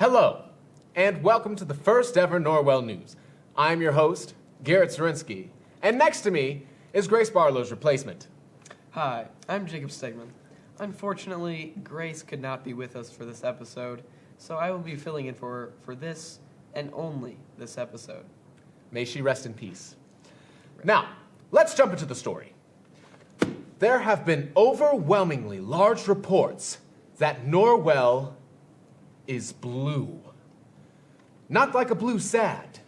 Hello, and welcome to the first ever Norwell News. I'm your host, Garrett Zarinsky, and next to me is Grace Barlow's replacement. Hi, I'm Jacob Stegman. Unfortunately, Grace could not be with us for this episode, so I will be filling in for this and only this episode. May she rest in peace. Now, let's jump into the story. There have been overwhelmingly large reports that Norwell is blue. Not like a blue sad,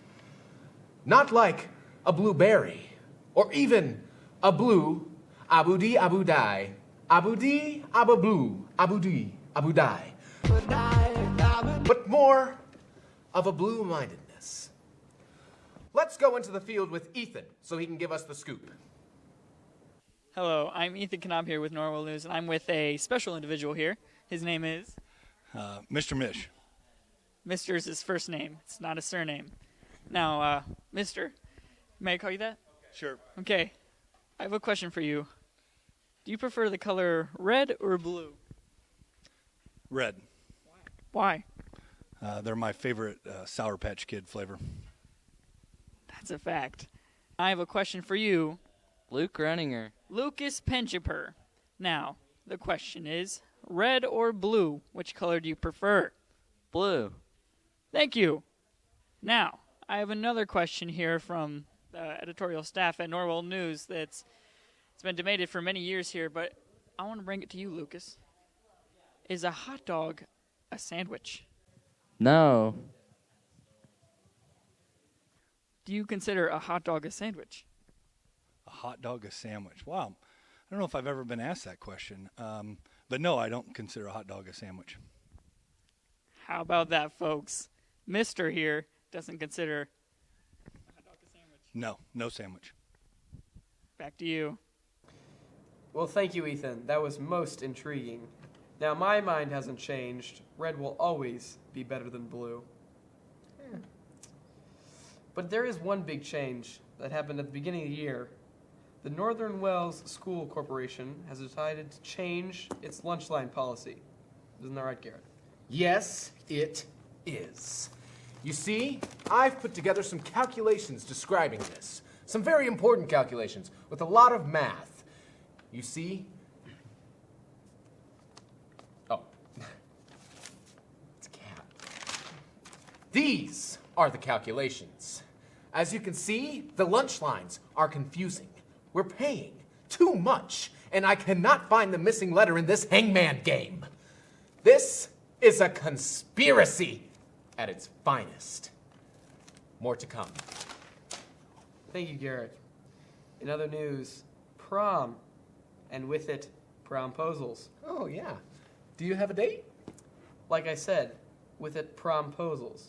not like a blueberry, or even a blue abu-dee abu-die, abu-dee abu-blue, abu-dee abu-die, but more of a blue-mindedness. Let's go into the field with Ethan so he can give us the scoop. Hello, I'm Ethan Knob here with Norwell News, and I'm with a special individual here. His name is? Mr. Mish. Mr. is his first name. It's not a surname. Now, Mr., may I call you that? Sure. Okay. I have a question for you. Do you prefer the color red or blue? Red. Why? They're my favorite Sour Patch Kid flavor. That's a fact. I have a question for you, Luke Renninger. Lucas Penchiper. Now, the question is, red or blue? Which color do you prefer? Blue. Thank you. Now, I have another question here from the editorial staff at Norwell News it's been debated for many years here, but I want to bring it to you, Lucas. Is a hot dog a sandwich? No. Do you consider a hot dog a sandwich? A hot dog, a sandwich. Wow. I don't know if I've ever been asked that question. But no, I don't consider a hot dog a sandwich. How about that, folks? Mr. here doesn't consider a hot dog a sandwich. No, no sandwich. Back to you. Well, thank you, Ethan. That was most intriguing. Now, my mind hasn't changed. Red will always be better than blue. But there is one big change that happened at the beginning of the year. The Northern Wells School Corporation has decided to change its lunch line policy. Isn't that right, Garrett? Yes, it is. You see, I've put together some calculations describing this. Some very important calculations with a lot of math. You see? Oh. It's a cat. These are the calculations. As you can see, the lunch lines are confusing. We're paying too much, and I cannot find the missing letter in this hangman game. This is a conspiracy at its finest. More to come. Thank you, Garrett. In other news, prom, and with it, promposals. Oh, yeah. Do you have a date? Like I said, with it, promposals.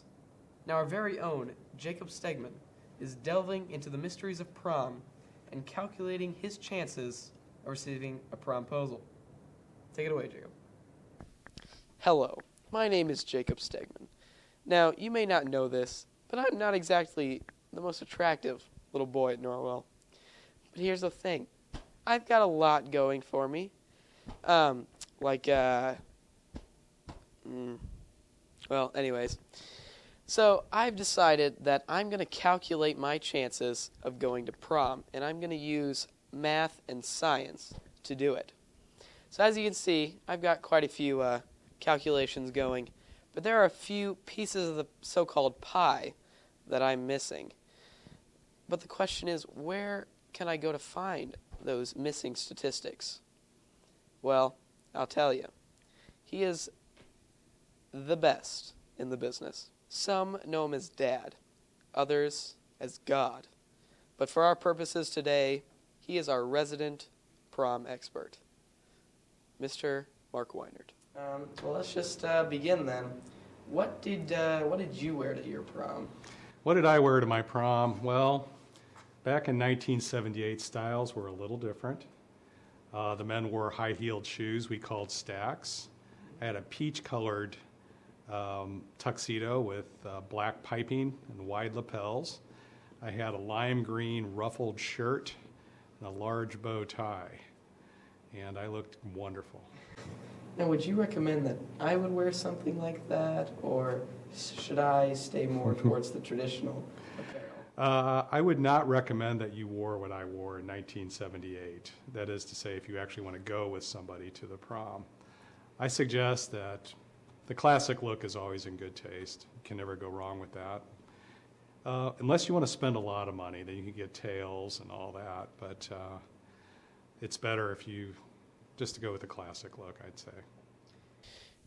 Now, our very own Jacob Stegman is delving into the mysteries of prom and calculating his chances of receiving a promposal. Take it away, Jacob. Hello, my name is Jacob Stegman. Now, you may not know this, but I'm not exactly the most attractive little boy at Norwell. But here's the thing. I've got a lot going for me. Well, anyways. So I've decided that I'm going to calculate my chances of going to prom, and I'm going to use math and science to do it. So as you can see, I've got quite a few calculations going, but there are a few pieces of the so-called pie that I'm missing. But the question is, where can I go to find those missing statistics? Well, I'll tell you. He is the best in the business. Some know him as Dad, others as God. But for our purposes today, he is our resident prom expert, Mr. Mark Weinert. Well, let's just begin then. What did you wear to your prom? What did I wear to my prom? Well, back in 1978, styles were a little different. The men wore high-heeled shoes we called stacks. I had a peach-colored tuxedo with black piping and wide lapels. I had a lime green ruffled shirt and a large bow tie, and I looked wonderful. Now, would you recommend that I would wear something like that, or Should I stay more towards the traditional apparel? I would not recommend that you wore what I wore in 1978. That is to say, if you actually want to go with somebody to the prom. I suggest that the classic look is always in good taste. You can never go wrong with that. Unless you want to spend a lot of money, then you can get tails and all that. But it's better if you just to go with the classic look, I'd say.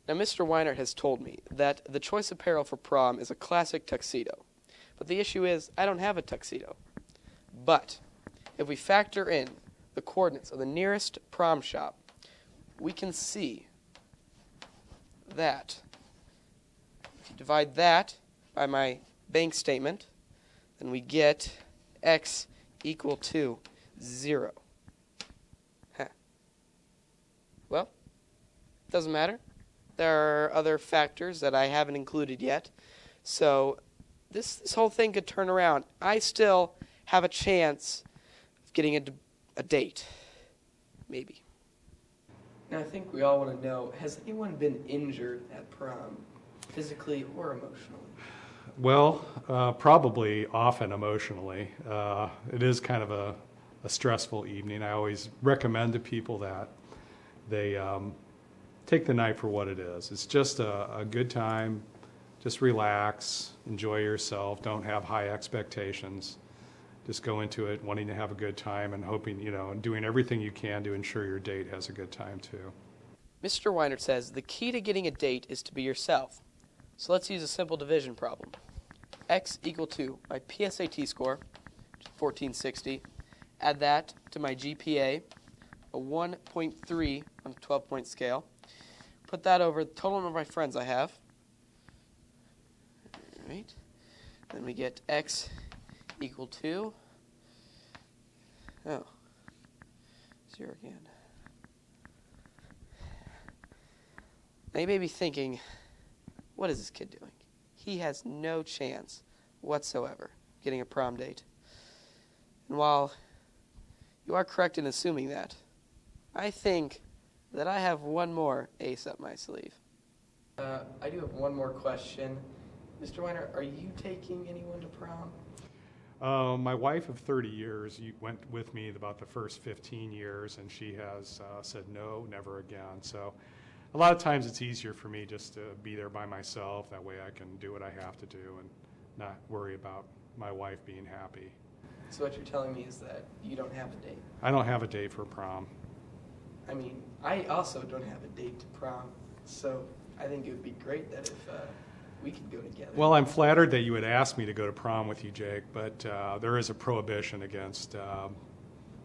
Now, Mr. Weinert has told me that the choice apparel for prom is a classic tuxedo. But the issue is, I don't have a tuxedo. But if we factor in the coordinates of the nearest prom shop, we can see that if you divide that by my bank statement, then we get x equal to 0. Huh. Well, doesn't matter. There are other factors that I haven't included yet. So this whole thing could turn around. I still have a chance of getting a date. Maybe. Now, I think we all want to know, has anyone been injured at prom, physically or emotionally? Well, probably often emotionally. It is kind of a stressful evening. I always recommend to people that they take the night for what it is. It's just a good time. Just relax, enjoy yourself. Don't have high expectations. Just go into it wanting to have a good time and hoping, and doing everything you can to ensure your date has a good time too. Mr. Weinert says the key to getting a date is to be yourself. So let's use a simple division problem. X equal to my PSAT score, 1460. Add that to my GPA, a 1.3 on a 12-point scale. Put that over the total number of my friends I have. All right. Then we get X equal to, 0 again. Now you may be thinking, what is this kid doing? He has no chance whatsoever getting a prom date. And while you are correct in assuming that, I think that I have one more ace up my sleeve. I do have one more question. Mr. Weiner, are you taking anyone to prom? My wife of 30 years went with me about the first 15 years, and she has said no, never again. So a lot of times it's easier for me just to be there by myself. That way I can do what I have to do and not worry about my wife being happy. So what you're telling me is that you don't have a date? I don't have a date for prom. I mean, I also don't have a date to prom, so I think it would be great that if we could go together. Well, I'm flattered that you would ask me to go to prom with you, Jake, but there is a prohibition against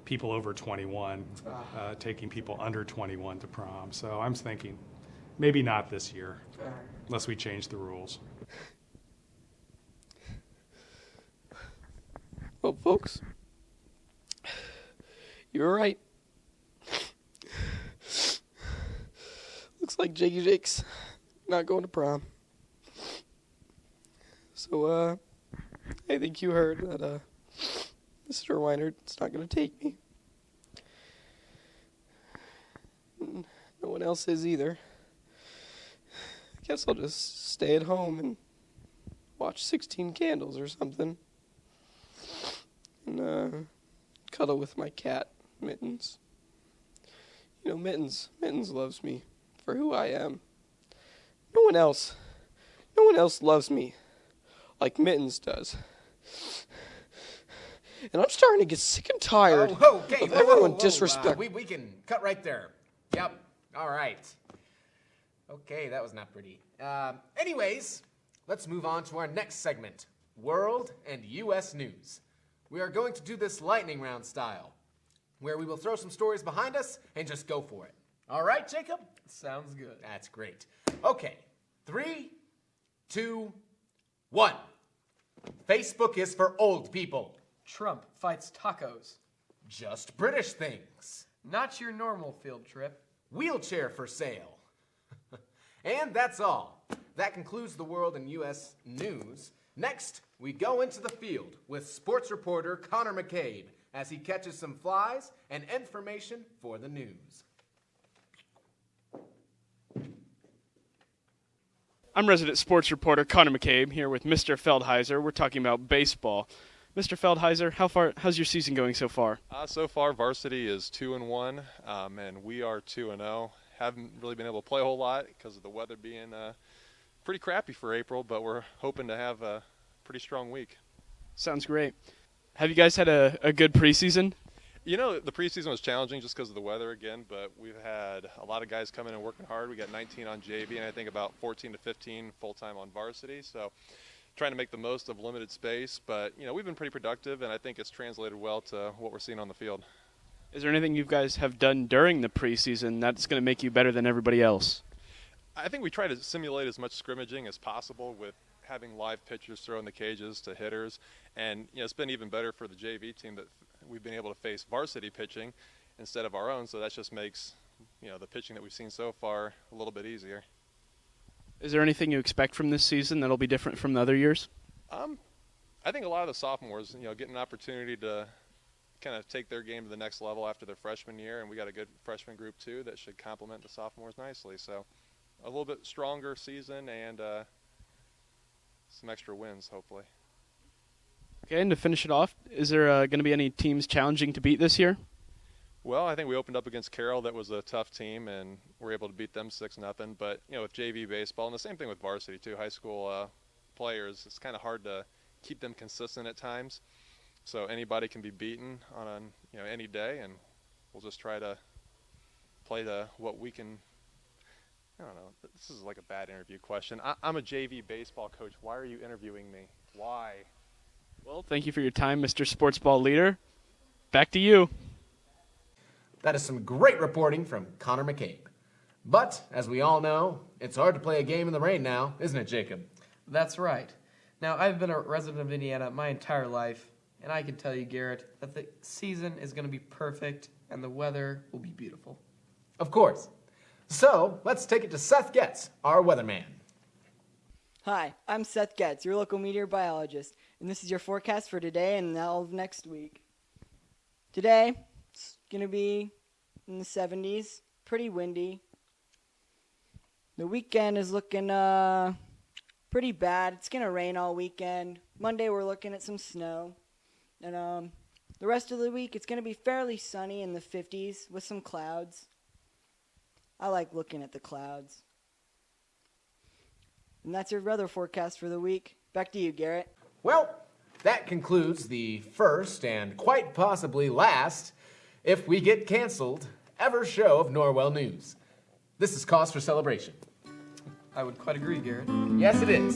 people over 21 taking people under 21 to prom. So I'm thinking maybe not this year, unless we change the rules. Well, folks, you were right. Looks like Jakey Jake's not going to prom. So, I think you heard that Mr. Weinert's not going to take me. No one else is either. I guess I'll just stay at home and watch 16 Candles or something. And cuddle with my cat, Mittens. You know, Mittens loves me for who I am. No one else loves me like Mittens does. And I'm starting to get sick and tired of everyone disrespect. We can cut right there. Yep. All right. Okay, that was not pretty. Anyways, let's move on to our next segment, World and U.S. News. We are going to do this lightning round style, where we will throw some stories behind us and just go for it. All right, Jacob? Sounds good. That's great. Okay, 3, 2, 1. Facebook is for old people. Trump fights tacos. Just British things. Not your normal field trip. Wheelchair for sale. And that's all. That concludes the World and U.S. News. Next, we go into the field with sports reporter Connor McCabe as he catches some flies and information for the news. I'm resident sports reporter Connor McCabe here with Mr. Feldheiser. We're talking about baseball. Mr. Feldheiser, how's your season going so far? So far, varsity is 2-1, and we are 2-0. Haven't really been able to play a whole lot because of the weather being pretty crappy for April, but we're hoping to have a pretty strong week. Sounds great. Have you guys had a good preseason? You know, the preseason was challenging just because of the weather again, but we've had a lot of guys coming and working hard. We got 19 on JV, and I think about 14 to 15 full-time on varsity, so trying to make the most of limited space. But, you know, we've been pretty productive, and I think it's translated well to what we're seeing on the field. Is there anything you guys have done during the preseason that's going to make you better than everybody else? I think we try to simulate as much scrimmaging as possible with having live pitchers throw in the cages to hitters. And, you know, it's been even better for the JV team that we've been able to face varsity pitching instead of our own. So that just makes, you know, the pitching that we've seen so far a little bit easier. Is there anything you expect from this season that'll be different from the other years? I think a lot of the sophomores, you know, get an opportunity to kind of take their game to the next level after their freshman year. And we got a good freshman group, too, that should complement the sophomores nicely. So a little bit stronger season and some extra wins, hopefully. Okay, and to finish it off, is there going to be any teams challenging to beat this year? Well, I think we opened up against Carroll. That was a tough team, and we're able to beat them 6-0. But, you know, with JV baseball, and the same thing with varsity, too, high school players, it's kind of hard to keep them consistent at times. So anybody can be beaten on you know, any day, and we'll just try to play to what we can. I don't know. This is like a bad interview question. I'm a JV baseball coach. Why are you interviewing me? Why? Well, thank you for your time, Mr. Sports Ball Leader. Back to you. That is some great reporting from Connor McCabe. But, as we all know, it's hard to play a game in the rain now, isn't it, Jacob? That's right. Now, I've been a resident of Indiana my entire life, and I can tell you, Garrett, that the season is going to be perfect and the weather will be beautiful. Of course. So, let's take it to Seth Getz, our weatherman. Hi, I'm Seth Getz, your local meteorobiologist, and this is your forecast for today and all of next week. Today, it's going to be in the 70s, pretty windy. The weekend is looking pretty bad. It's going to rain all weekend. Monday, we're looking at some snow. And the rest of the week, it's going to be fairly sunny in the 50s with some clouds. I like looking at the clouds. And that's your weather forecast for the week. Back to you, Garrett. Well, that concludes the first and quite possibly last, if we get canceled, ever show of Norwell News. This is cause for celebration. I would quite agree, Garrett. Yes, it is.